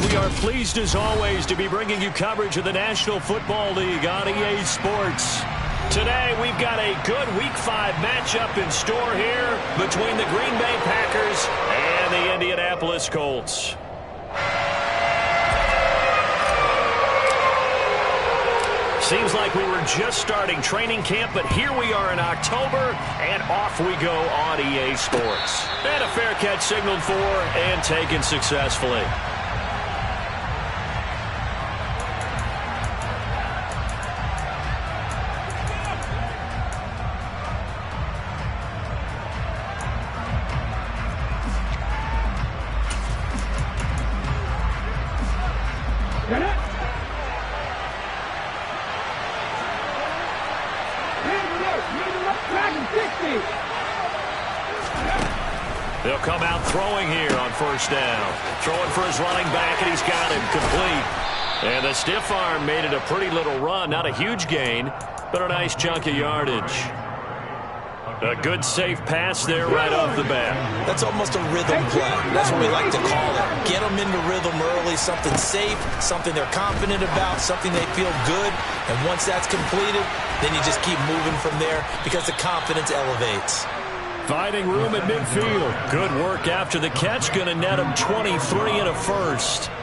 We are pleased as always to be bringing you coverage of the National Football League on EA Sports. Today we've got a good Week 5 matchup in store here between the Green Bay Packers and the Indianapolis Colts. Seems like we were just starting training camp, but here we are in October, and off we go on EA Sports. And a fair catch signaled for and taken successfully. They'll come out throwing here on first down. Throwing for his running back, and he's got him complete. And the stiff arm made it a pretty little run. Not a huge gain, but a nice chunk of yardage. A good safe pass there right off the bat. That's almost a rhythm play. That's what we like to call it. Get them into rhythm early, something safe, something they're confident about, something they feel good. And once that's completed, then you just keep moving from there because the confidence elevates. Finding room at midfield. Good work after the catch. Going to net them 23 and a first.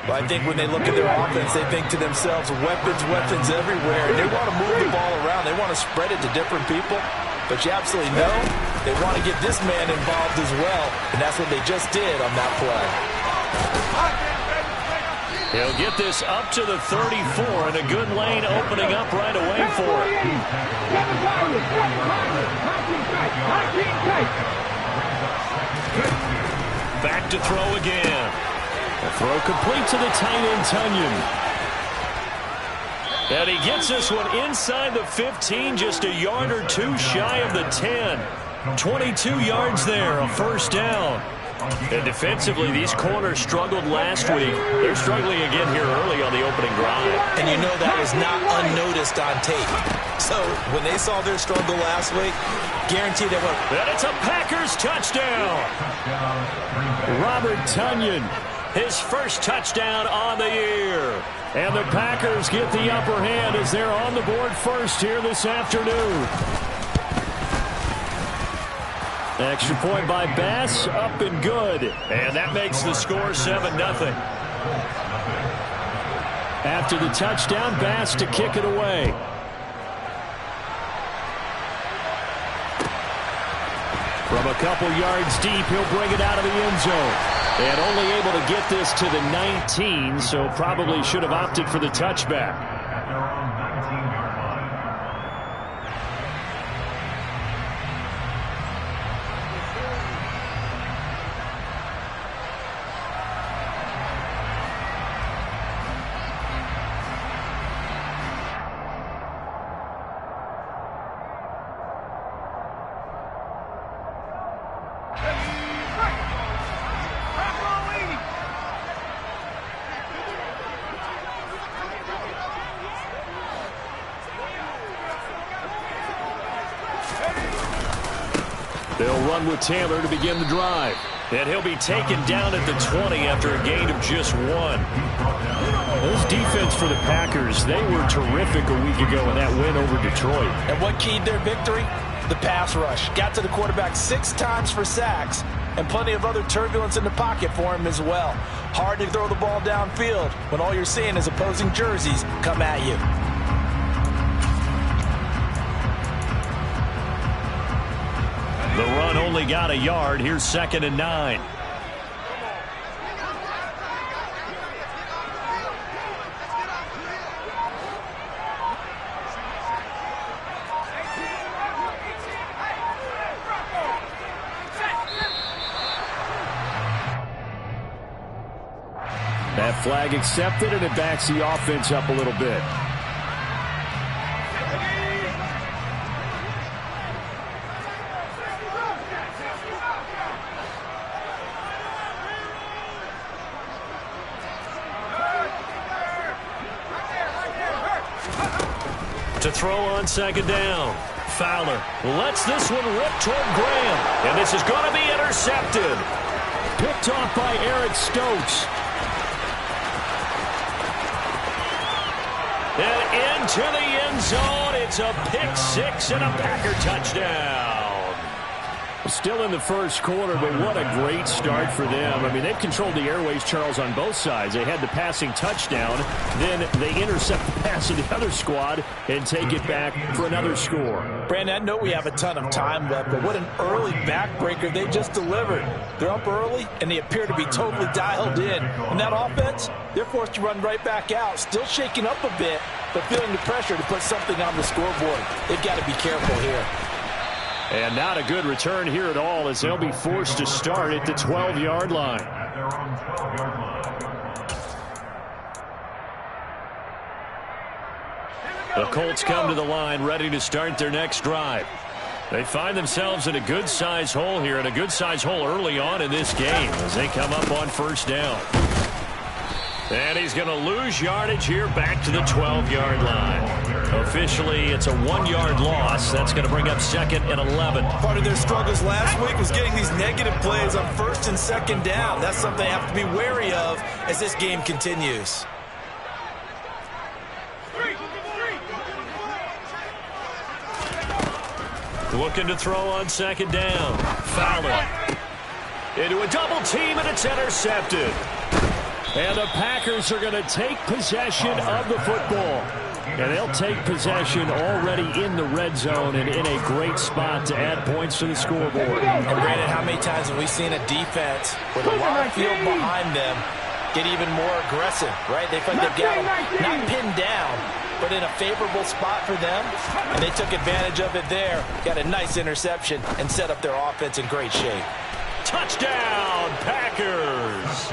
Well, I think when they look at their offense, they think to themselves, weapons, weapons everywhere. And they want to move the ball around. They want to spread it to different people. But you absolutely know they want to get this man involved as well. And that's what they just did on that play. He'll get this up to the 34, and a good lane opening up right away for him. Back to throw again. A throw complete to the tight end, Tunyon. And he gets this one inside the 15, just a yard or two shy of the 10. 22 yards there, a first down. And defensively, these corners struggled last week. They're struggling again here early on the opening drive. And you know that was not unnoticed on tape. So when they saw their struggle last week, guaranteed they went. And it's a Packers touchdown. Robert Tunyon, his first touchdown on the year. And the Packers get the upper hand as they're on the board first here this afternoon. Extra point by Bass, up and good. And that makes the score 7-0. After the touchdown, Bass to kick it away. From a couple yards deep, he'll bring it out of the end zone. And only able to get this to the 19, so probably should have opted for the touchback. They'll run with Taylor to begin the drive. And he'll be taken down at the 20 after a gain of just 1. This defense for the Packers, they were terrific a week ago in that win over Detroit. And what keyed their victory? The pass rush. Got to the quarterback 6 times for sacks, and plenty of other turbulence in the pocket for him as well. Hard to throw the ball downfield when all you're seeing is opposing jerseys come at you. The run only got a yard. Here's 2nd and 9. That flag accepted, and it backs the offense up a little bit. To throw on 2nd down. Fowler lets this one rip toward Graham. And this is going to be intercepted. Picked off by Eric Stokes. into the end zone. It's a pick six and a Packer touchdown. Still in the first quarter, but what a great start for them. I mean, they've controlled the airways, Charles, on both sides. They had the passing touchdown. Then they intercept the pass of the other squad and take it back for another score. Brandon, I know we have a ton of time left, but what an early backbreaker they just delivered. They're up early, and they appear to be totally dialed in. And that offense, they're forced to run right back out, still shaking up a bit, but feeling the pressure to put something on the scoreboard. They've got to be careful here. And not a good return here at all, as they'll be forced to start at the 12-yard line. The Colts come to the line ready to start their next drive. They find themselves in a good-sized hole here, and a good-sized hole early on in this game as they come up on first down. And he's going to lose yardage here back to the 12-yard line. Officially, it's a 1-yard loss. That's going to bring up 2nd and 11. Part of their struggles last week was getting these negative plays on 1st and 2nd down. That's something they have to be wary of as this game continues. Looking to throw on 2nd down. Fowler into a double team, and it's intercepted. And the Packers are going to take possession of the football. And they'll take possession already in the red zone and in a great spot to add points to the scoreboard. And Brandon, how many times have we seen a defense with a lot of field behind them get even more aggressive, right? They feel like they've got them not pinned down, but in a favorable spot for them. And they took advantage of it there. Got a nice interception and set up their offense in great shape. Touchdown, Packers!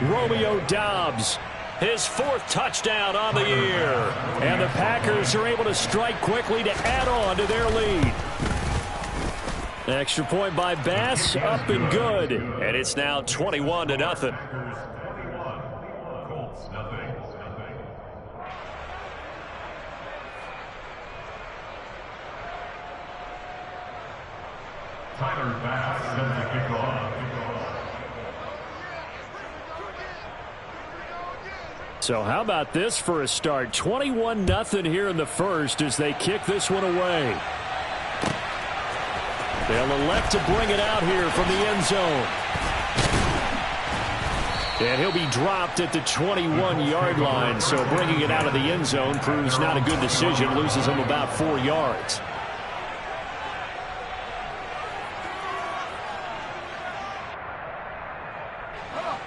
Romeo Doubs, his 4th touchdown on the year. And the Packers are able to strike quickly to add on to their lead. Extra point by Bass, up and good. And it's now 21-0. Tyler Bass sends the kickoff. So how about this for a start? 21-0 here in the first as they kick this one away. They'll elect to bring it out here from the end zone. And he'll be dropped at the 21-yard line, so bringing it out of the end zone proves not a good decision, loses him about 4 yards.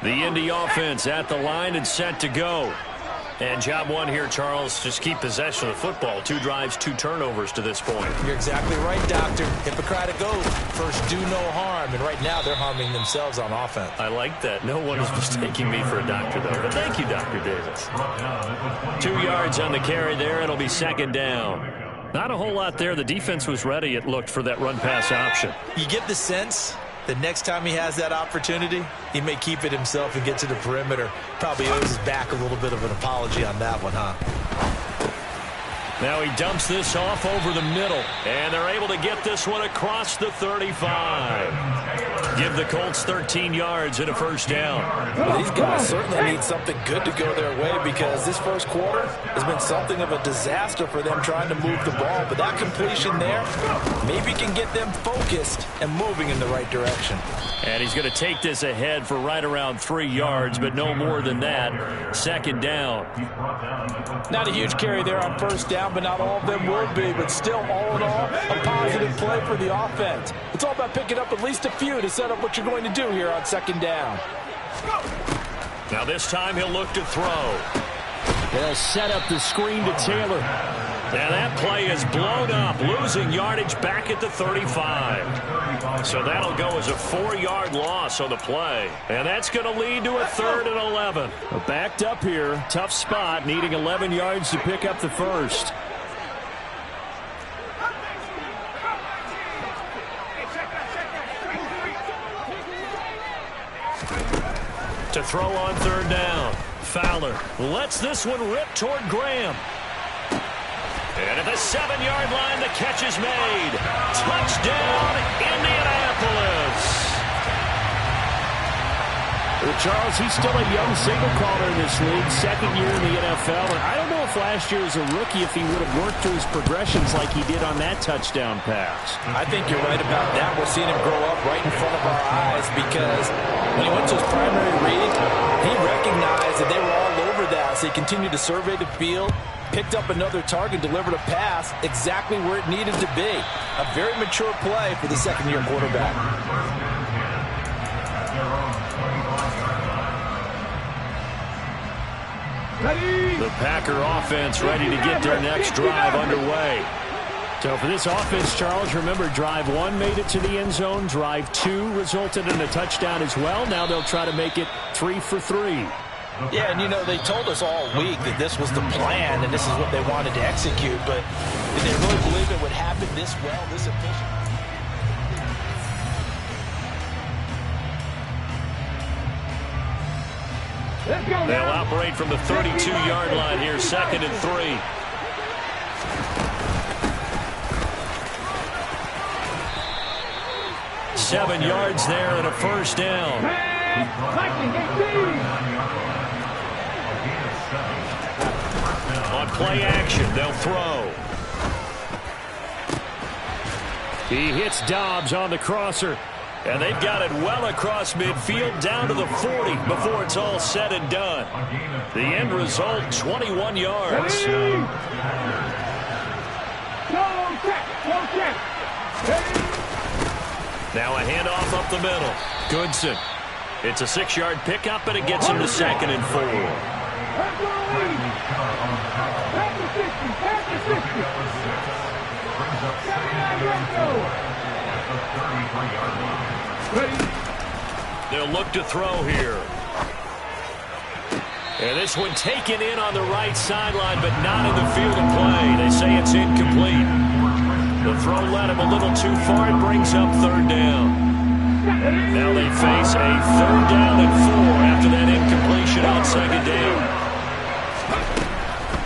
The Indy offense at the line and set to go. And job one here, Charles, just keep possession of the football. 2 drives, 2 turnovers to this point. You're exactly right, Doctor. Hippocratic oath. First, do no harm. And right now, they're harming themselves on offense. I like that. No one is mistaking me for a doctor, though. But thank you, Dr. Davis. 2 yards on the carry there. It'll be 2nd down. Not a whole lot there. The defense was ready, it looked, for that run-pass option. You get the sense that next time he has that opportunity, he may keep it himself and get to the perimeter. Probably owes his back a little bit of an apology on that one, huh? Now he dumps this off over the middle, and they're able to get this one across the 35. Give the Colts 13 yards and a first down. Well, these guys certainly need something good to go their way because this first quarter has been something of a disaster for them trying to move the ball. But that completion there maybe can get them focused and moving in the right direction. And he's going to take this ahead for right around 3 yards, but no more than that. 2nd down. Not a huge carry there on first down, but not all of them will be. But still, all in all, a positive play for the offense. It's all about picking up at least a few to set up what you're going to do here on 2nd down. Now this time he'll look to throw. They'll set up the screen to Taylor. And that play is blown up, losing yardage back at the 35. So that'll go as a 4-yard loss on the play. And that's going to lead to a 3rd and 11. Backed up here, tough spot, needing 11 yards to pick up the first. To throw on 3rd down. Fowler lets this one rip toward Graham. And at the 7-yard line, the catch is made. Touchdown, Indianapolis. Well, Charles, he's still a young signal caller in this league, second year in the NFL. And I don't know if last year as a rookie, if he would have worked through his progressions like he did on that touchdown pass. I think you're right about that. We're seeing him grow up right in front of our eyes because when he went to his primary read, he recognized that they were all over that. So he continued to survey the field, picked up another target, delivered a pass exactly where it needed to be. A very mature play for the second-year quarterback. The Packer offense ready to get their next drive underway. So for this offense, Charles, remember, drive 1 made it to the end zone. Drive 2 resulted in a touchdown as well. Now they'll try to make it 3 for 3. Yeah, and you know, they told us all week that this was the plan and this is what they wanted to execute, but did they really believe it would happen this well, this efficient? They'll operate from the 32-yard line here, 2nd and 3. Seven yards there and a first down. On play action, they'll throw. He hits Dobbs on the crosser. And they've got it well across midfield down to the 40 before it's all said and done. The end result, 21 yards. Now a handoff up the middle. Goodson. It's a 6-yard pickup, and it gets him to 2nd and 4. They'll look to throw here. And this one taken in on the right sideline, but not in the field of play. They say it's incomplete. The throw led him a little too far. It brings up 3rd down. Now they face a 3rd down and 4 after that incompletion on 2nd down.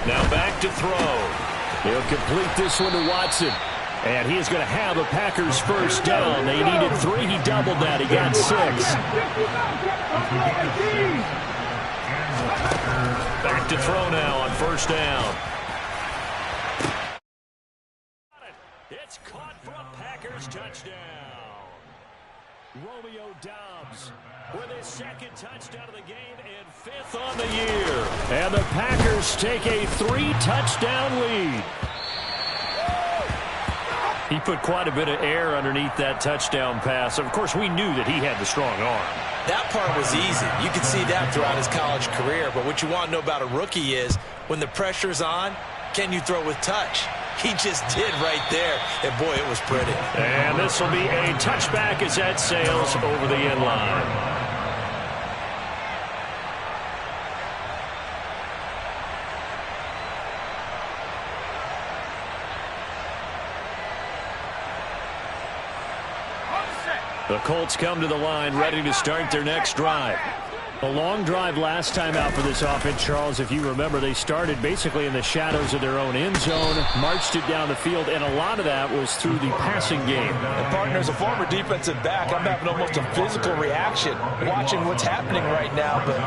Now back to throw. He'll complete this one to Watson. And he is going to have a Packers first down. They needed 3. He doubled that. He got 6. Back to throw now on 1st down. It's caught for a Packers touchdown. Romeo Dobbs with his 2nd touchdown of the game and 5th on the year. And the Packers take a 3-touchdown lead. He put quite a bit of air underneath that touchdown pass. Of course, we knew that he had the strong arm. That part was easy. You could see that throughout his college career. But what you want to know about a rookie is when the pressure's on, can you throw with touch? He just did right there. And, boy, it was pretty. And this will be a touchback as that sails over the end line. The Colts come to the line, ready to start their next drive. A long drive last time out for this offense, Charles. If you remember, they started basically in the shadows of their own end zone, marched it down the field, and a lot of that was through the passing game. And partner, as a former defensive back, I'm having almost a physical reaction watching what's happening right now. But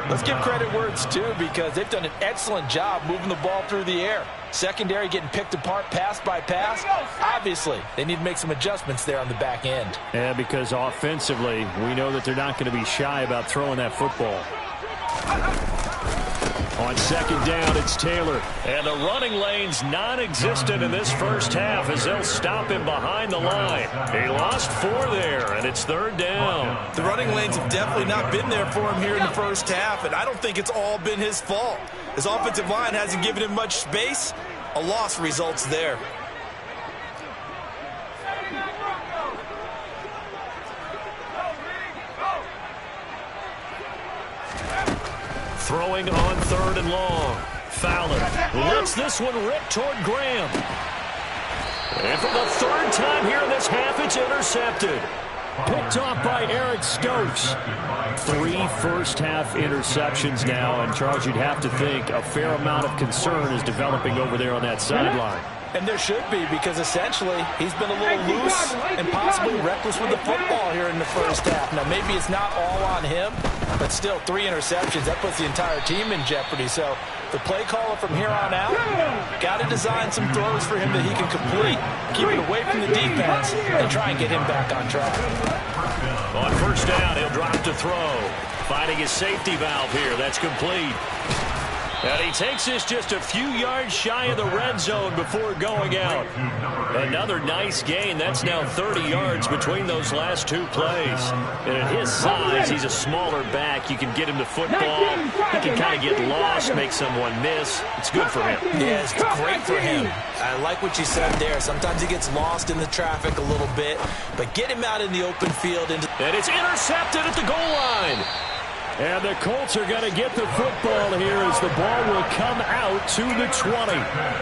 let's give credit where it's due because they've done an excellent job moving the ball through the air. Secondary getting picked apart pass by pass. Obviously, they need to make some adjustments there on the back end. Yeah, because offensively, we know that they're not going to be shy about throwing that football. On 2nd down, it's Taylor. And the running lane's non-existent in this first half as they'll stop him behind the line. He lost 4 there, and it's 3rd down. The running lanes have definitely not been there for him here in the first half, and I don't think it's all been his fault. His offensive line hasn't given him much space. A loss results there. Throwing on 3rd and long. Fowler lets this one rip toward Graham. And for the 3rd time here in this half, it's intercepted. Picked off by Eric Stokes. 3 first-half interceptions now, and Charles, you'd have to think a fair amount of concern is developing over there on that sideline. And there should be, because essentially he's been a little loose and possibly reckless with the football here in the first half. Now, maybe it's not all on him, but still 3 interceptions. That puts the entire team in jeopardy. So the play caller from here on out got to design some throws for him that he can complete, keep it away from the defense, and try and get him back on track. On first down, he'll drop to throw. Finding his safety valve here. That's complete. And he takes this just a few yards shy of the red zone before going out. Another nice gain. That's now 30 yards between those last 2 plays. And at his size, he's a smaller back. You can get him to football. He can kind of get lost, make someone miss. It's good for him. Yeah, it's great for him. I like what you said there. Sometimes he gets lost in the traffic a little bit, but get him out in the open field. And it's intercepted at the goal line. And the Colts are going to get the football here as the ball will come out to the 20.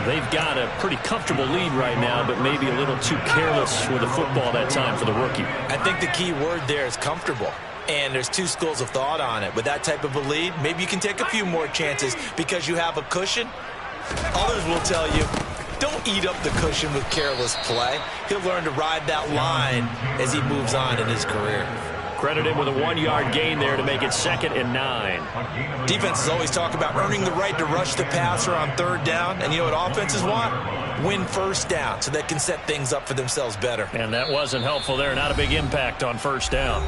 They've got a pretty comfortable lead right now, but maybe a little too careless with the football that time for the rookie. I think the key word there is comfortable. And there's 2 schools of thought on it. With that type of a lead, maybe you can take a few more chances because you have a cushion. Others will tell you, don't eat up the cushion with careless play. He'll learn to ride that line as he moves on in his career. Credit him with a 1-yard gain there to make it 2nd and 9. Defenses always talk about earning the right to rush the passer on 3rd down. And you know what offenses want? Win first down so they can set things up for themselves better. And that wasn't helpful there. Not a big impact on first down.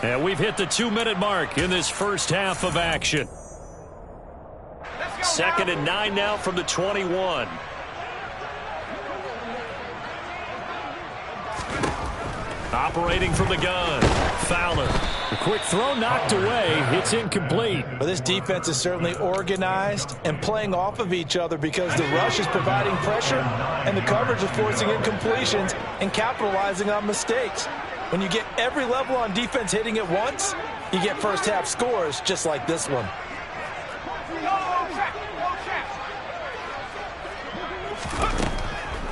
And we've hit the 2-minute mark in this first half of action. 2nd and 9 now from the 21. Operating from the gun, Fowler. The quick throw knocked away. It's incomplete. Well, this defense is certainly organized and playing off of each other because the rush is providing pressure and the coverage is forcing incompletions and capitalizing on mistakes. When you get every level on defense hitting at once, you get first half scores just like this one.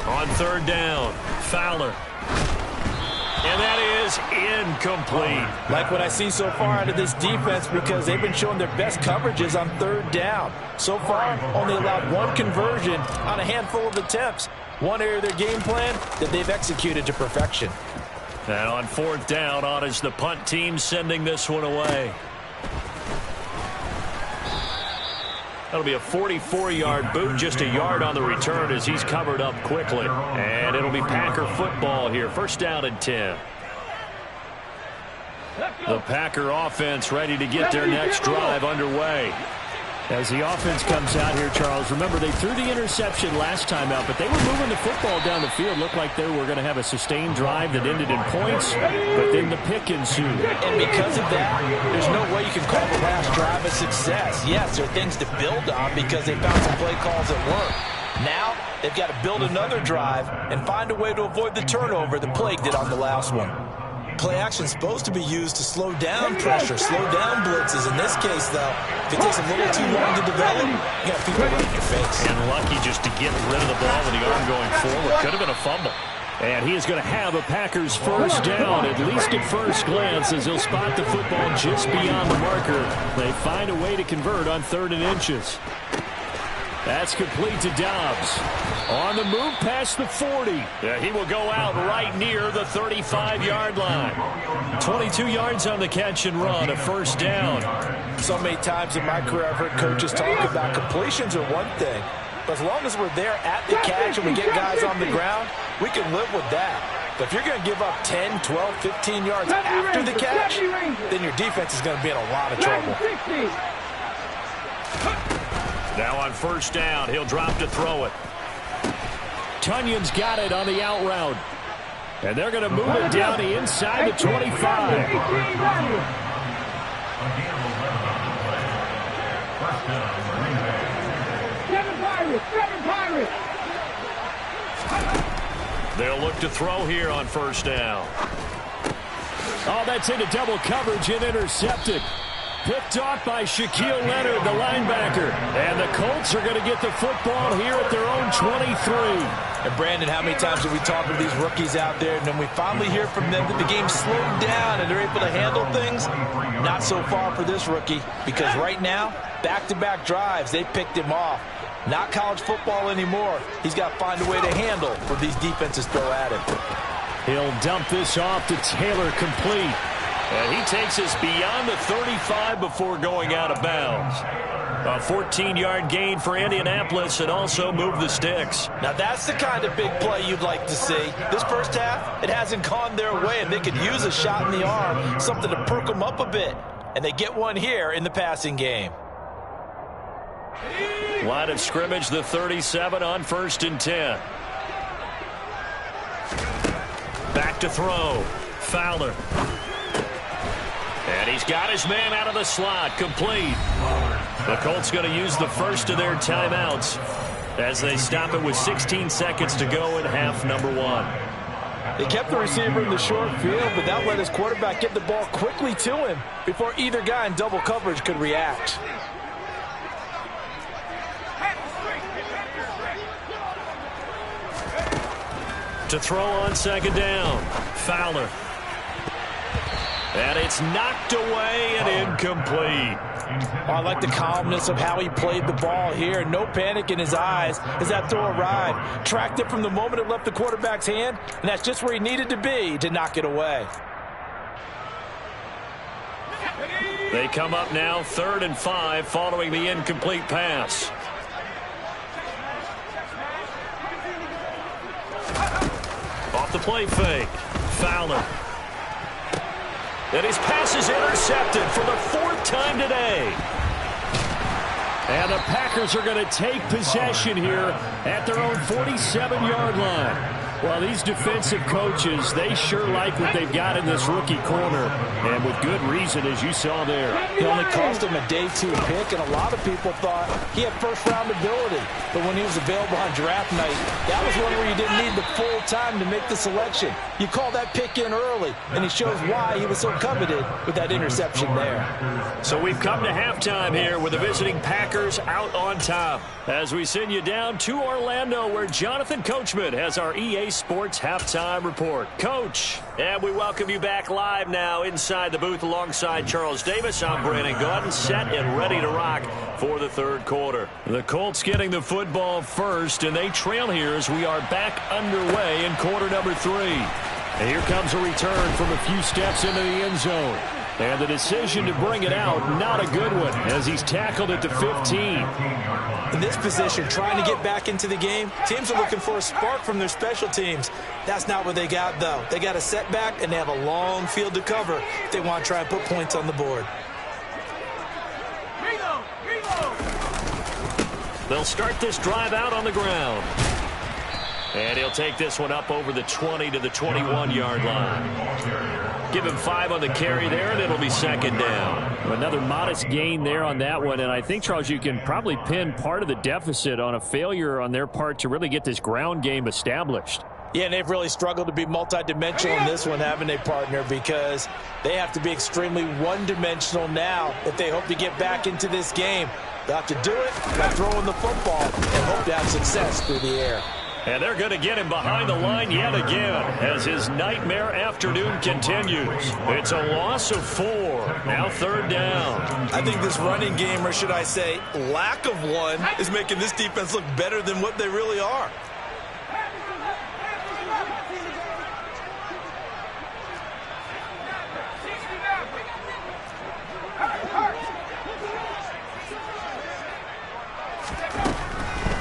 On 3rd down, Fowler. And that is incomplete. Like what I see so far out of this defense because they've been showing their best coverages on 3rd down. So far, only allowed 1 conversion on a handful of attempts. One area of their game plan that they've executed to perfection. And on 4th down, on is the punt team sending this one away. That'll be a 44-yard boot, just a yard on the return as he's covered up quickly. And it'll be Packer football here. 1st down and 10. The Packer offense ready to get their next drive underway. As the offense comes out here, Charles, remember they threw the interception last time out, but they were moving the football down the field. Looked like they were going to have a sustained drive that ended in points, but then the pick ensued. And because of that, there's no way you can call the last drive a success. Yes, there are things to build on because they found some play calls that work. Now, they've got to build another drive and find a way to avoid the turnover that plagued it on the last one. Play action is supposed to be used to slow down pressure, slow down blitzes. In this case, though, if it takes a little too long to develop, you got people right in your face. And lucky just to get rid of the ball with the arm going forward. Could have been a fumble. And he is going to have a Packers 1st down, at least at first glance, as he'll spot the football just beyond the marker. They find a way to convert on 3rd and inches. That's complete to Dobbs. On the move past the 40. Yeah, he will go out right near the 35-yard line. 22 yards on the catch and run, a 1st down. So many times in my career I've heard coaches talk about completions are one thing, but as long as we're there at the catch and we get guys on the ground, we can live with that. But if you're going to give up 10, 12, 15 yards after the catch, then your defense is going to be in a lot of trouble. Now on 1st down, he'll drop to throw it. Tunyon's got it on the out route. And they're going to move it down the inside the 25. They'll look to throw here on 1st down. Oh, that's into double coverage and intercepted. Picked off by Shaquille Leonard, the linebacker. And the Colts are going to get the football here at their own 23. And Brandon, how many times have we talked to these rookies out there, and then we finally hear from them that the game slowed down and they're able to handle things? Not so far for this rookie, because right now, back-to-back drives, they picked him off. Not college football anymore. He's got to find a way to handle what these defenses throw at him. He'll dump this off to Taylor, complete. And he takes us beyond the 35 before going out of bounds. A 14-yard gain for Indianapolis and also move the sticks. Now that's the kind of big play you'd like to see. This first half, it hasn't gone their way, and they could use a shot in the arm, something to perk them up a bit. And they get one here in the passing game. Line of scrimmage, the 37 on 1st and 10. Back to throw. Fowler. And he's got his man out of the slot, complete. The Colts going to use the first of their timeouts as they stop it with 16 seconds to go in half number 1. They kept the receiver in the short field, but that let his quarterback get the ball quickly to him before either guy in double coverage could react. To throw on 2nd down. Fowler. And it's knocked away and incomplete. I like the calmness of how he played the ball here. No panic in his eyes as that throw arrived. Tracked it from the moment it left the quarterback's hand, and that's just where he needed to be to knock it away. They come up now 3rd and 5 following the incomplete pass. Off the play fake. Fowler. And his pass is intercepted for the 4th time today. And the Packers are going to take possession here at their own 47-yard line. Well, these defensive coaches, they sure like what they've got in this rookie corner. And with good reason, as you saw there. He only cost him a day 2 pick, and a lot of people thought he had first-round ability. But when he was available on draft night, that was one where you didn't need the full time to make the selection. You call that pick in early, and he shows why he was so coveted with that interception there. So we've come to halftime here with the visiting Packers out on top. As we send you down to Orlando, where Jonathan Coachman has our EA Sports Halftime Report. Coach, and we welcome you back live now inside the booth alongside Charles Davis. I'm Brandon Gaudin, set and ready to rock for the 3rd quarter. The Colts getting the football first, and they trail here as we are back underway in quarter number 3. And here comes a return from a few steps into the end zone. And the decision to bring it out, not a good one, as he's tackled at the 15. In this position, trying to get back into the game, teams are looking for a spark from their special teams. That's not what they got, though. They got a setback, and they have a long field to cover if they want to try and put points on the board. They'll start this drive out on the ground. And he'll take this one up over the 20 to the 21-yard line. Give him 5 on the carry there, and it'll be 2nd down. Another modest gain there on that one, and I think, Charles, you can probably pin part of the deficit on a failure on their part to really get this ground game established. Yeah, and they've really struggled to be multidimensional in this one, haven't they, partner? Because they have to be extremely one-dimensional now if they hope to get back into this game. They'll have to do it by throwing the football and hope to have success through the air. And they're going to get him behind the line yet again as his nightmare afternoon continues. It's a loss of 4. Now 3rd down. I think this running game, or should I say lack of one, is making this defense look better than what they really are.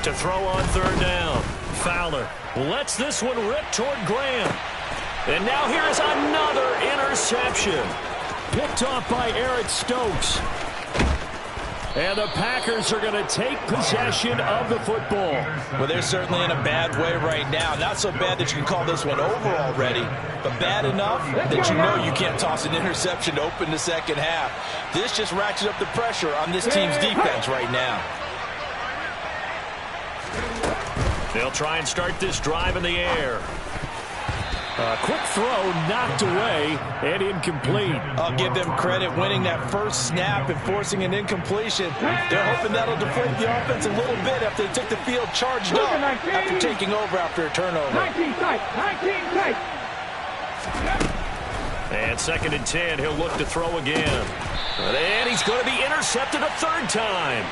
To throw on 3rd down. Fowler lets this one rip toward Graham. And now here's another interception. Picked off by Eric Stokes. And the Packers are going to take possession of the football. Well, they're certainly in a bad way right now. Not so bad that you can call this one over already, but bad enough that you know you can't toss an interception to open the second half. This just ratchets up the pressure on this team's defense right now. They'll try and start this drive in the air. A quick throw knocked away and incomplete. I'll give them credit winning that first snap and forcing an incompletion. They're hoping that'll deflate the offense a little bit after they took the field charged up after taking over after a turnover. 19 And 2nd and 10, he'll look to throw again. And he's going to be intercepted a third time.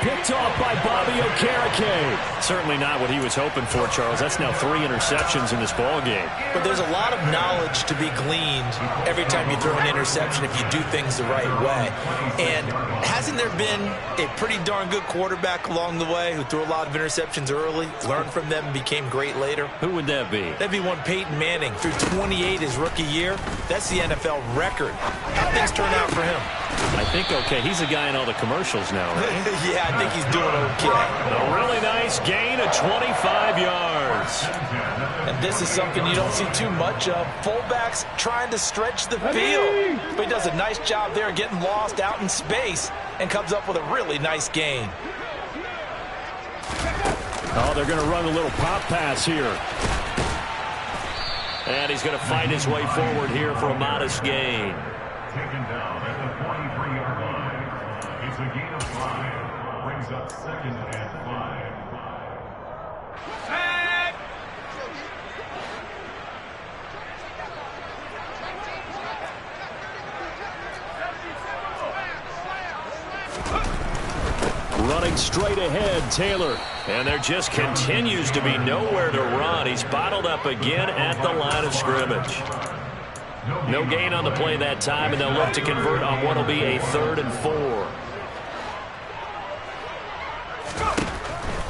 Picked off by Bobby Okereke. Certainly not what he was hoping for, Charles. That's now 3 interceptions in this ball game. But there's a lot of knowledge to be gleaned every time you throw an interception if you do things the right way. And hasn't there been a pretty darn good quarterback along the way who threw a lot of interceptions early, learned from them, and became great later? Who would that be? That'd be one Peyton Manning. Threw 28 his rookie year. That's the NFL record. How things turn out for him? I think okay. He's a guy in all the commercials now, right? Yeah, I think he's doing okay. A really nice gain of 25 yards. And this is something you don't see too much of. Fullbacks trying to stretch the field. But he does a nice job there getting lost out in space and comes up with a really nice gain. Oh, they're going to run a little pop pass here. And he's going to find his way forward here for a modest gain. Taken down at the 23-yard line. It's a gain of 5. Brings up 2nd and 5. Running straight ahead, Taylor. And there just continues to be nowhere to run. He's bottled up again at the line of scrimmage. No gain on the play that time, and they'll look to convert on what will be a 3rd and 4.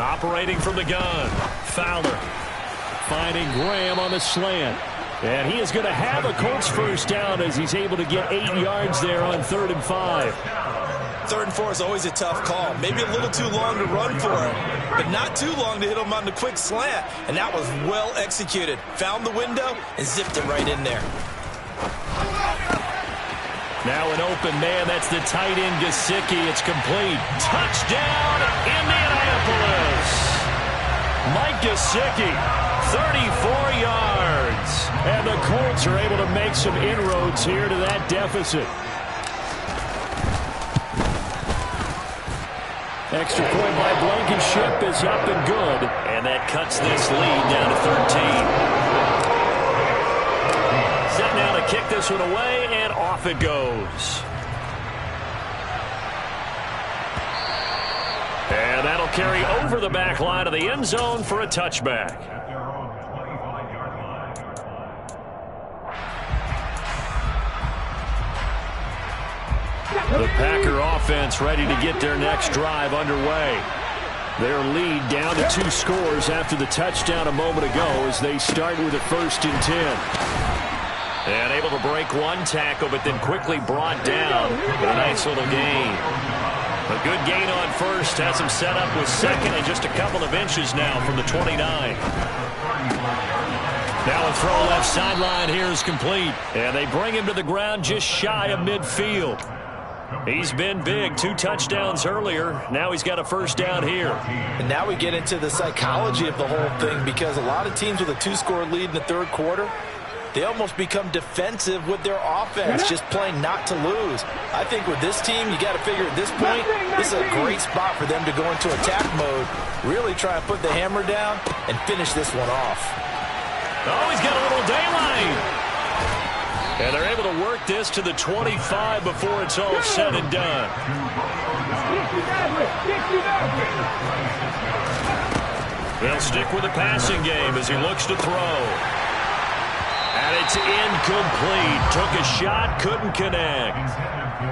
Operating from the gun, Fowler. Finding Graham on the slant. And he is going to have a Colts first down as he's able to get 8 yards there on 3rd and 5. 3rd and 4 is always a tough call. Maybe a little too long to run for him, but not too long to hit him on the quick slant. And that was well executed. Found the window and zipped it right in there. Now an open man. That's the tight end, Gesicki. It's complete. Touchdown, Indianapolis. Mike Gesicki, 34 yards. And the Colts are able to make some inroads here to that deficit. Extra point by Blankenship is up and good. And that cuts this lead down to 13. Set now to kick this one away, and off it goes. And that'll carry over the back line of the end zone for a touchback. The Packer offense ready to get their next drive underway. Their lead down to 2 scores after the touchdown a moment ago as they start with a 1st and 10. And able to break one tackle, but then quickly brought down with a nice little gain. A good gain on first has him set up with 2nd and just a couple of inches now from the 29. Now a throw left sideline here is complete. And they bring him to the ground just shy of midfield. He's been big. 2 touchdowns earlier. Now he's got a first down here. And now we get into the psychology of the whole thing, because a lot of teams with a 2-score lead in the 3rd quarter, they almost become defensive with their offense, just playing not to lose. I think with this team, you got to figure at this point, this is a great spot for them to go into attack mode, really try and put the hammer down and finish this one off. Oh, he's got a little daylight. And they're able to work this to the 25 before it's all said and done. They'll stick with the passing game as he looks to throw. And it's incomplete. Took a shot, couldn't connect.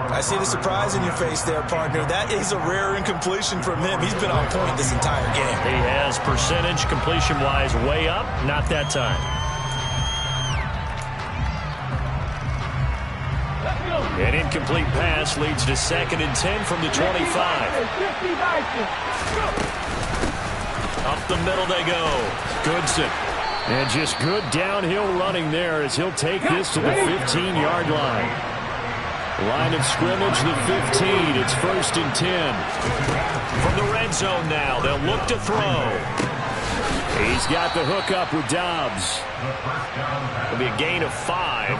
I see the surprise in your face there, partner. That is a rare incompletion from him. He's been on point this entire game. He has percentage completion-wise way up. Not that time. An incomplete pass leads to 2nd and 10 from the 25. Up the middle they go. Goodson. And just good downhill running there as he'll take this to the 15-yard line. Line of scrimmage, the 15. It's 1st and 10. From the red zone now, they'll look to throw. He's got the hook up with Dobbs. It'll be a gain of 5,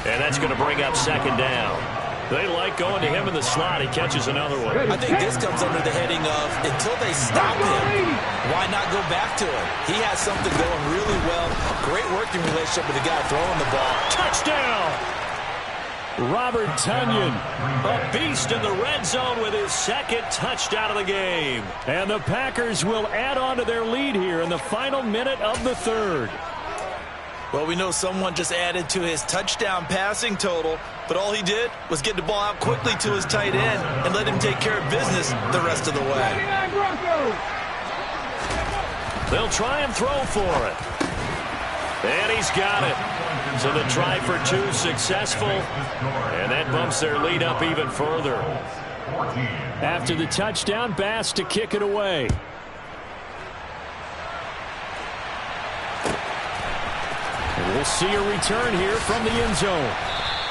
and that's going to bring up 2nd down. They like going to him in the slot. He catches another one. I think this comes under the heading of, until they stop him, why not go back to him? He has something going really well. Great working relationship with the guy throwing the ball. Touchdown! Robert Tonyan. A beast in the red zone with his second touchdown of the game. And the Packers will add on to their lead here in the final minute of the third. Well, we know someone just added to his touchdown passing total, but all he did was get the ball out quickly to his tight end and let him take care of business the rest of the way. They'll try and throw for it. And he's got it. So the try for two successful, and that bumps their lead up even further. After the touchdown, Bass to kick it away. And we'll see a return here from the end zone.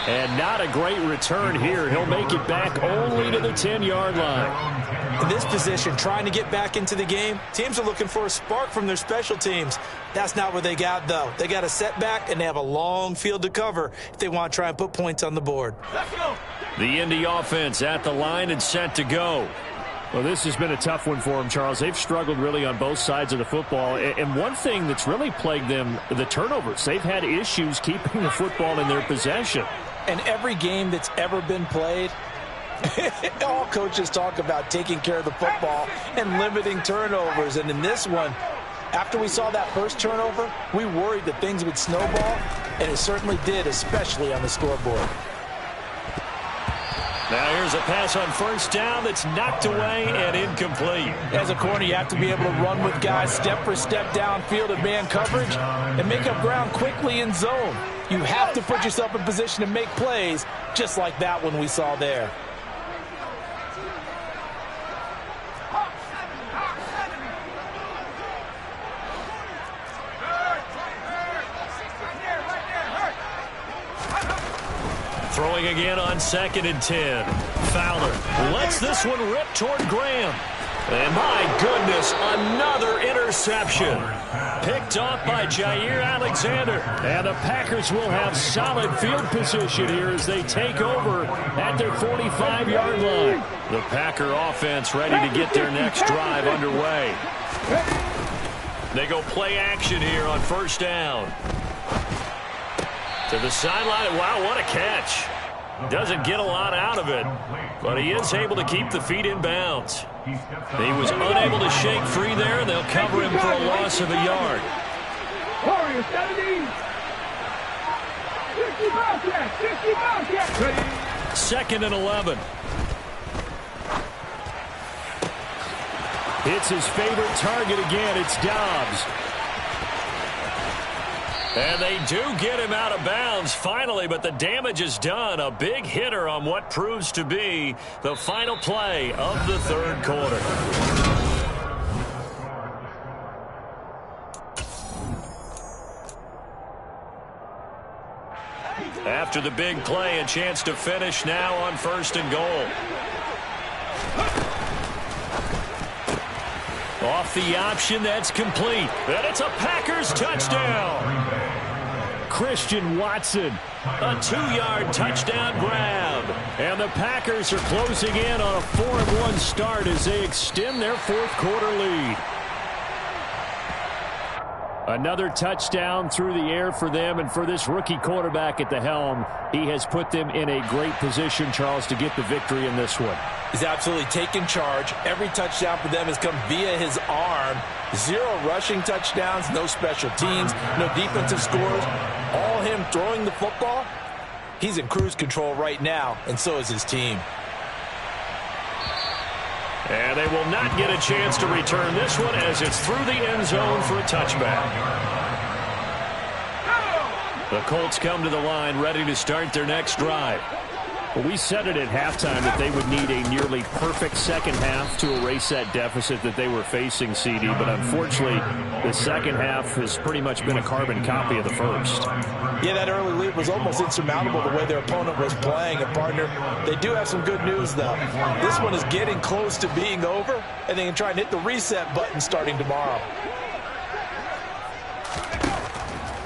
And not a great return here. He'll make it back only to the 10-yard line. In this position, trying to get back into the game, teams are looking for a spark from their special teams. That's not what they got, though. They got a setback, and they have a long field to cover if they want to try and put points on the board. The Indy offense at the line and set to go. Well, this has been a tough one for them, Charles. They've struggled really on both sides of the football. And one thing that's really plagued them, the turnovers. They've had issues keeping the football in their possession. And every game that's ever been played, all coaches talk about taking care of the football and limiting turnovers. And in this one, after we saw that first turnover, we worried that things would snowball, and it certainly did, especially on the scoreboard. Now here's a pass on first down that's knocked away and incomplete. As a corner, you have to be able to run with guys step for step downfield in man coverage and make up ground quickly in zone. You have to put yourself in position to make plays, just like that one we saw there. Throwing again on 2nd and 10. Fowler lets this one rip toward Graham. And my goodness, another interception. Picked off by Jair Alexander. And the Packers will have solid field position here as they take over at their 45-yard line. The Packer offense ready to get their next drive underway. They go play action here on first down. To the sideline. Wow, what a catch. Doesn't get a lot out of it, but he is able to keep the feet in bounds. He was unable to shake free there, and they'll cover him for a loss of a yard. 2nd and 11. It's his favorite target again. It's Dobbs. And they do get him out of bounds finally, but the damage is done. A big hitter on what proves to be the final play of the third quarter. After the big play, a chance to finish now on 1st and goal. Off the option, that's complete. And it's a Packers touchdown. Christian Watson. A 2-yard touchdown grab. And the Packers are closing in on a 4-1 start as they extend their fourth quarter lead. Another touchdown through the air for them, and for this rookie quarterback at the helm, he has put them in a great position, Charles, to get the victory in this one. He's absolutely taken charge. Every touchdown for them has come via his arm. 0 rushing touchdowns, no special teams, no defensive scores. All him throwing the football. He's in cruise control right now, and so is his team. And they will not get a chance to return this one as it's through the end zone for a touchback. The Colts come to the line ready to start their next drive. Well, we said it at halftime that they would need a nearly perfect second half to erase that deficit that they were facing, CD. But unfortunately, the second half has pretty much been a carbon copy of the first. Yeah, that early lead was almost insurmountable the way their opponent was playing. And, partner, they do have some good news, though. This one is getting close to being over, and they can try and hit the reset button starting tomorrow.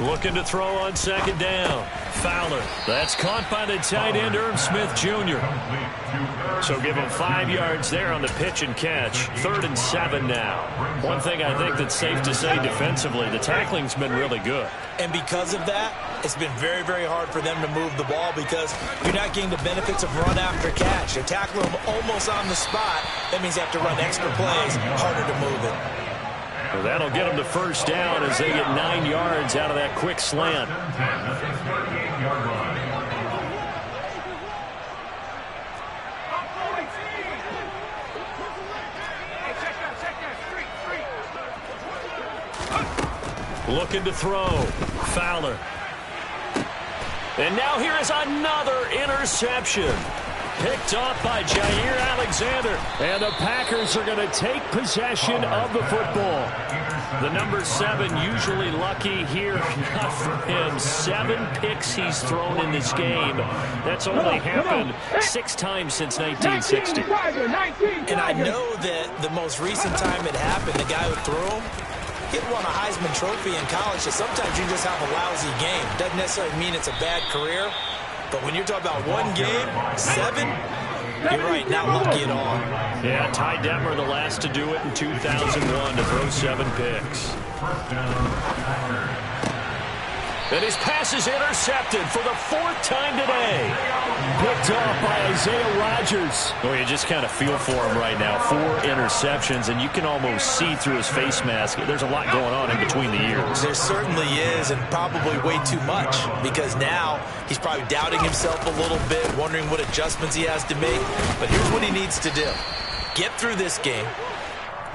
Looking to throw on second down. Fowler. That's caught by the tight end, Irv Smith Jr. So give him 5 yards there on the pitch and catch. 3rd and 7 now. One thing I think that's safe to say defensively, the tackling's been really good. And because of that, it's been very, very hard for them to move the ball because you're not getting the benefits of run after catch. You're tackling them almost on the spot. That means you have to run extra plays, harder to move it. Well, that'll get them to first down as they get 9 yards out of that quick slant. Looking to throw. Fowler. And now here is another interception. Picked off by Jair Alexander. And the Packers are going to take possession of the football. The number 7 usually lucky here. Not for him. 7 picks he's thrown in this game. That's only happened 6 times since 1960. And I know that the most recent time it happened, the guy who threw him, he won a Heisman Trophy in college, so sometimes you just have a lousy game. Doesn't necessarily mean it's a bad career, but when you're talking about 1 game, 7, you're right, not lucky at all. Yeah, Ty Detmer the last to do it in 2001 to throw 7 picks. And his pass is intercepted for the 4th time today. Picked off by Isaiah Rodgers. Well, you just kind of feel for him right now. 4 interceptions, and you can almost see through his face mask. There's a lot going on in between the ears. There certainly is, and probably way too much, because now he's probably doubting himself a little bit, wondering what adjustments he has to make. But here's what he needs to do. Get through this game.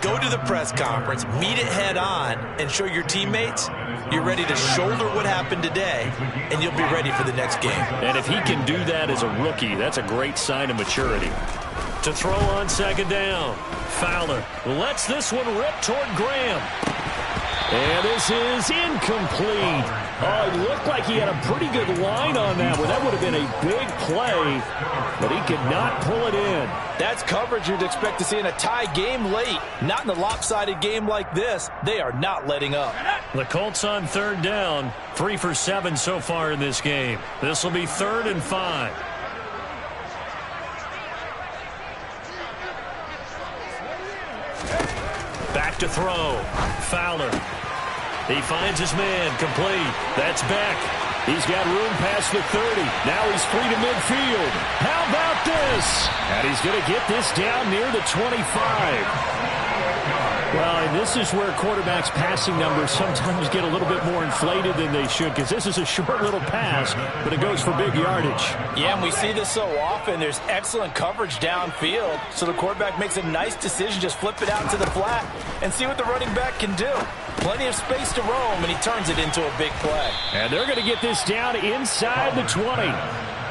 Go to the press conference, meet it head on, and show your teammates you're ready to shoulder what happened today, and you'll be ready for the next game. And if he can do that as a rookie, that's a great sign of maturity. To throw on second down, Fowler lets this one rip toward Graham. And this is incomplete. Oh, it looked like he had a pretty good line on that one. That would have been a big play, but he could not pull it in. That's coverage you'd expect to see in a tie game late. Not in a lopsided game like this. They are not letting up. The Colts on 3rd down. 3 for 7 so far in this game. This will be 3rd and 5. Back to throw. Fowler. He finds his man. Complete. That's Beck. He's got room past the 30. Now he's free to midfield. How about this? And he's going to get this down near the 25. Well, and this is where quarterbacks' passing numbers sometimes get a little bit more inflated than they should, because this is a short little pass, but it goes for big yardage. Yeah, and we see this so often. There's excellent coverage downfield, so the quarterback makes a nice decision, just flip it out to the flat and see what the running back can do. Plenty of space to roam, and he turns it into a big play. And they're going to get this down inside the 20.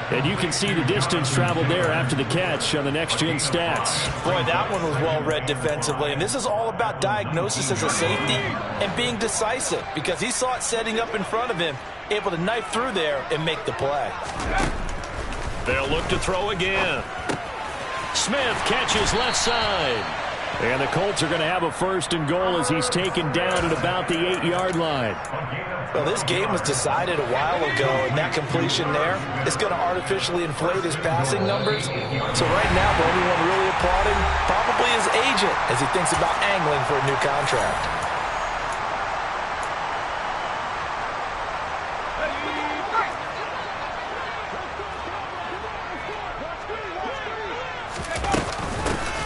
And you can see the distance traveled there after the catch on the next-gen stats. Boy, that one was well-read defensively. And this is all about diagnosis as a safety and being decisive, because he saw it setting up in front of him, able to knife through there and make the play. They'll look to throw again. Smith catches left side. And the Colts are going to have a 1st and goal as he's taken down at about the 8-yard line. Well, this game was decided a while ago, and that completion there is going to artificially inflate his passing numbers. So right now, the only one really applauding probably his agent as he thinks about angling for a new contract.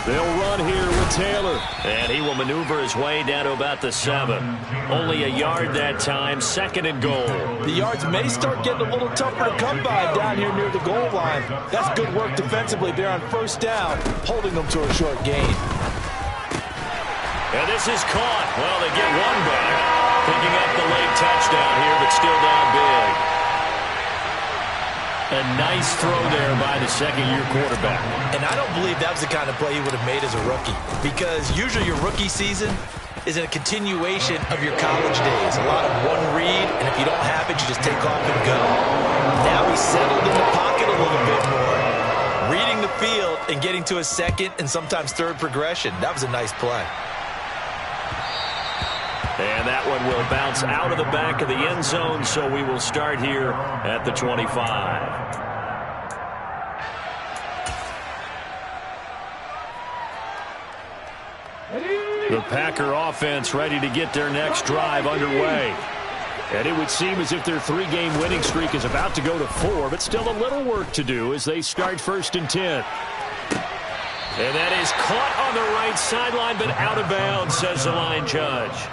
They'll run here with Taylor. And he will maneuver his way down to about the 7. Only a yard that time. 2nd and goal. The yards may start getting a little tougher to come by down here near the goal line. That's good work defensively there on 1st down, holding them to a short gain. And this is caught. Well, they get one back. Picking up the late touchdown here, but still down big. A nice throw there by the 2nd-year quarterback. And I don't believe that was the kind of play he would have made as a rookie, because usually your rookie season is a continuation of your college days. A lot of one read, and if you don't have it, you just take off and go. Now he's settled in the pocket a little bit more, reading the field and getting to a 2nd and sometimes 3rd progression. That was a nice play. And that one will bounce out of the back of the end zone, so we will start here at the 25. The Packer offense ready to get their next drive underway. And it would seem as if their 3-game winning streak is about to go to 4, but still a little work to do as they start 1st and 10. And that is caught on the right sideline, but out of bounds, says the line judge.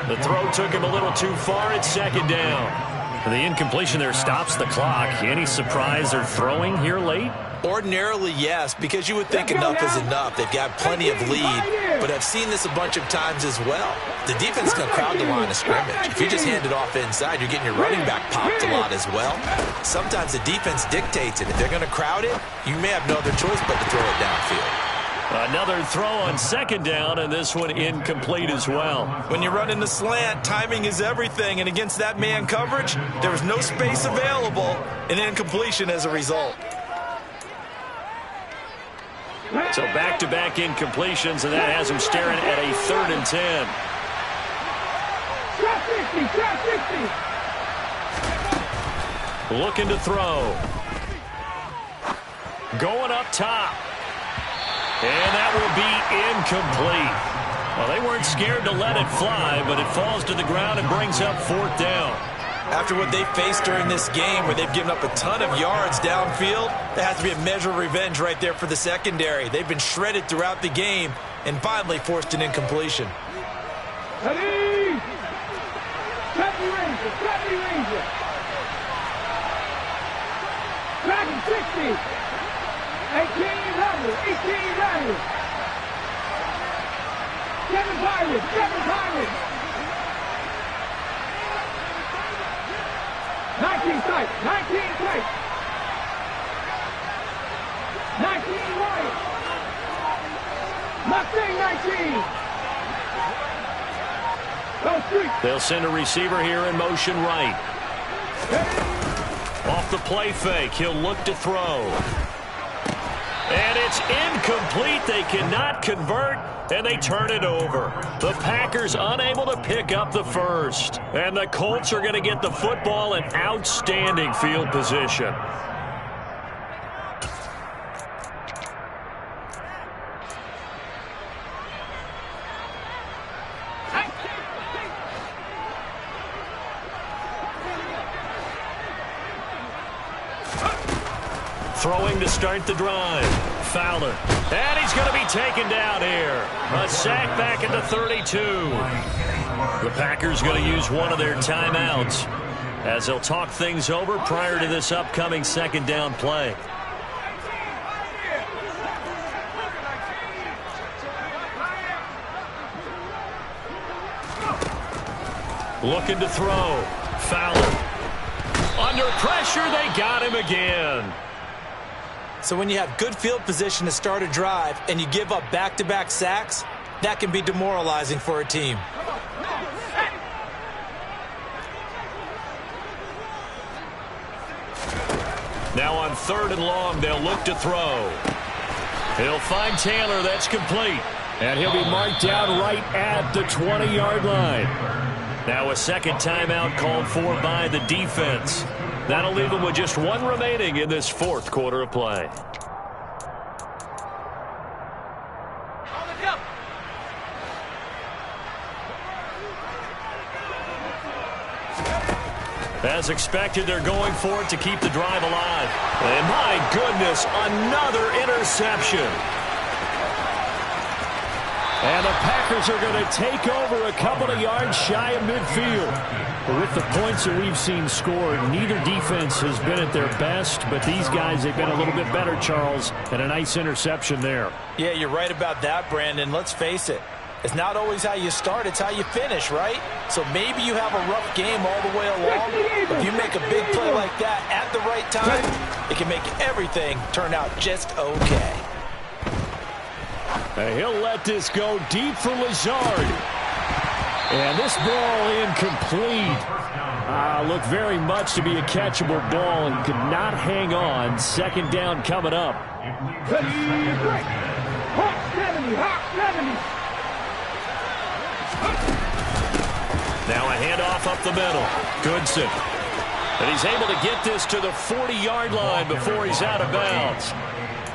The throw took him a little too far at 2nd down. The incompletion there stops the clock. Any surprise they're throwing here late? Ordinarily, yes, because you would think enough is enough. They've got plenty of lead, but I've seen this a bunch of times as well. The defense can crowd the line of scrimmage. If you just hand it off inside, you're getting your running back popped a lot as well. Sometimes the defense dictates it. If they're going to crowd it, you may have no other choice but to throw it downfield. Another throw on 2nd down, and this one incomplete as well. When you run in the slant, timing is everything, and against that man coverage, there was no space available, and incompletion as a result. So back-to-back incompletions, and that has him staring at a 3rd and 10. Looking to throw. Going up top. And that will be incomplete. Well, they weren't scared to let it fly, but it falls to the ground and brings up 4th down. After what they faced during this game where they've given up a ton of yards downfield, there has to be a measure of revenge right there for the secondary. They've been shredded throughout the game and finally forced an incompletion. Ready! Trappy Ranger! Trappy Ranger! Trappy 60! 18 Riders! 18 Riders! 7 Pirates! 7 Pirates! 19 sight! 19 sight! 19 White! Mustang 19! Go street! They'll send a receiver here in motion right. Off the play fake, he'll look to throw. And it's incomplete. They cannot convert, and they turn it over. The Packers unable to pick up the first. And the Colts are going to get the football in outstanding field position. Throwing to start the drive. Fowler. And he's going to be taken down here. A sack back at the 32. The Packers going to use one of their timeouts as they'll talk things over prior to this upcoming 2nd down play. Looking to throw. Fowler. Under pressure, they got him again. So when you have good field position to start a drive and you give up back-to-back sacks, that can be demoralizing for a team. Now on 3rd and long, they'll look to throw. He'll find Taylor. That's complete. And he'll be marked down right at the 20-yard line. Now a 2nd timeout called for by the defense. That'll leave them with just one remaining in this 4th quarter of play. As expected, they're going for it to keep the drive alive. And my goodness, another interception. And the Packers are going to take over a couple of yards shy of midfield. But with the points that we've seen scored, neither defense has been at their best, but these guys have been a little bit better, Charles, and a nice interception there. Yeah, you're right about that, Brandon. Let's face it. It's not always how you start, it's how you finish, right? So maybe you have a rough game all the way along, but if you make a big play like that at the right time, it can make everything turn out just okay. And he'll let this go deep for Lazard. And this ball incomplete. Looked very much to be a catchable ball and could not hang on. 2nd down coming up. Hawk 70, Hawk 70. off up the middle. Goodson. And he's able to get this to the 40-yard line before he's out of bounds.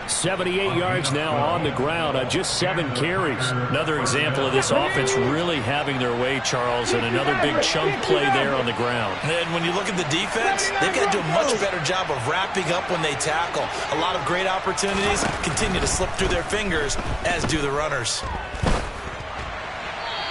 78 yards now on the ground on just 7 carries. Another example of this offense really having their way, Charles, and another big chunk play there on the ground. And when you look at the defense, they've got to do a much better job of wrapping up when they tackle. A lot of great opportunities continue to slip through their fingers, as do the runners.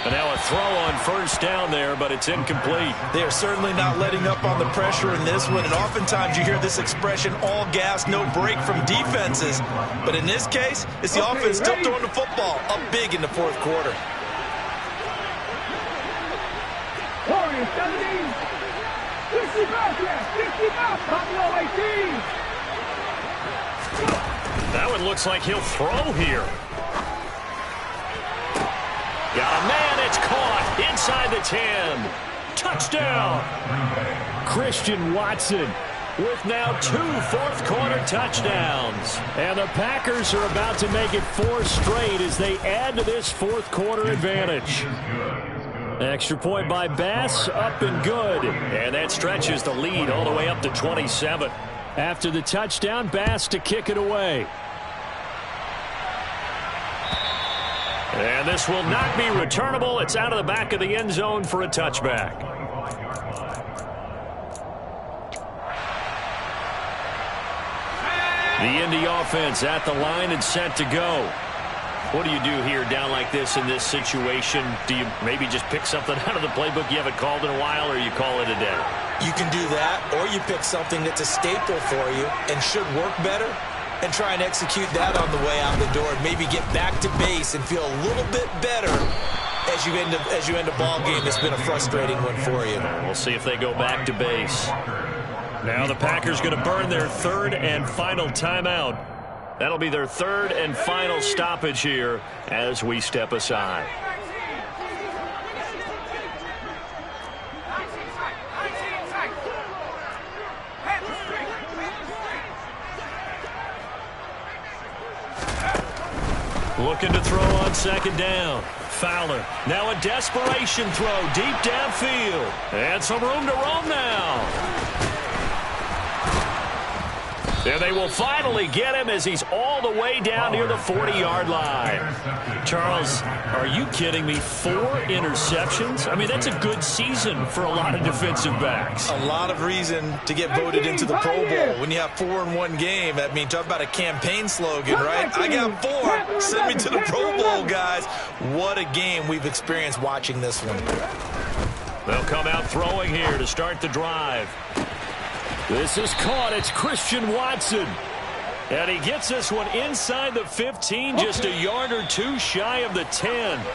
And now a throw on first down there, but it's incomplete. They are certainly not letting up on the pressure in this one, and oftentimes you hear this expression, all gas, no break from defenses. But in this case, it's the offense still throwing the football up big in the fourth quarter. Warriors 70. 60 back, 60 back. Buffalo 18. That one looks like he'll throw here. Got a man, it's caught inside the 10. Touchdown. Christian Watson with now 2 fourth-quarter touchdowns. And the Packers are about to make it 4 straight as they add to this fourth-quarter advantage. Extra point by Bass, up and good. And that stretches the lead all the way up to 27. After the touchdown, Bass to kick it away. And this will not be returnable. It's out of the back of the end zone for a touchback. The Indy offense at the line and set to go. What do you do here down like this in this situation? Do you maybe just pick something out of the playbook you haven't called in a while, or you call it a day? You can do that, or you pick something that's a staple for you and should work better, and try and execute that on the way out the door, and maybe get back to base and feel a little bit better as you end a ball game that's been a frustrating one for you. We'll see if they go back to base. Now the Packers going to burn their 3rd and final timeout. That'll be their 3rd and final stoppage here as we step aside. Looking to throw on 2nd down. Fowler. Now a desperation throw deep downfield. And some room to roam now. And they will finally get him as he's all the way down near the 40-yard line. Charles, are you kidding me? 4 interceptions? I mean, that's a good season for a lot of defensive backs. A lot of reason to get voted into the Pro Bowl. When you have 4 in one game, I mean, talk about a campaign slogan, right? I got 4. Send me to the Pro Bowl, guys. What a game we've experienced watching this one. They'll come out throwing here to start the drive. This is caught. It's Christian Watson. And he gets this one inside the 15, just a yard or 2 shy of the 10.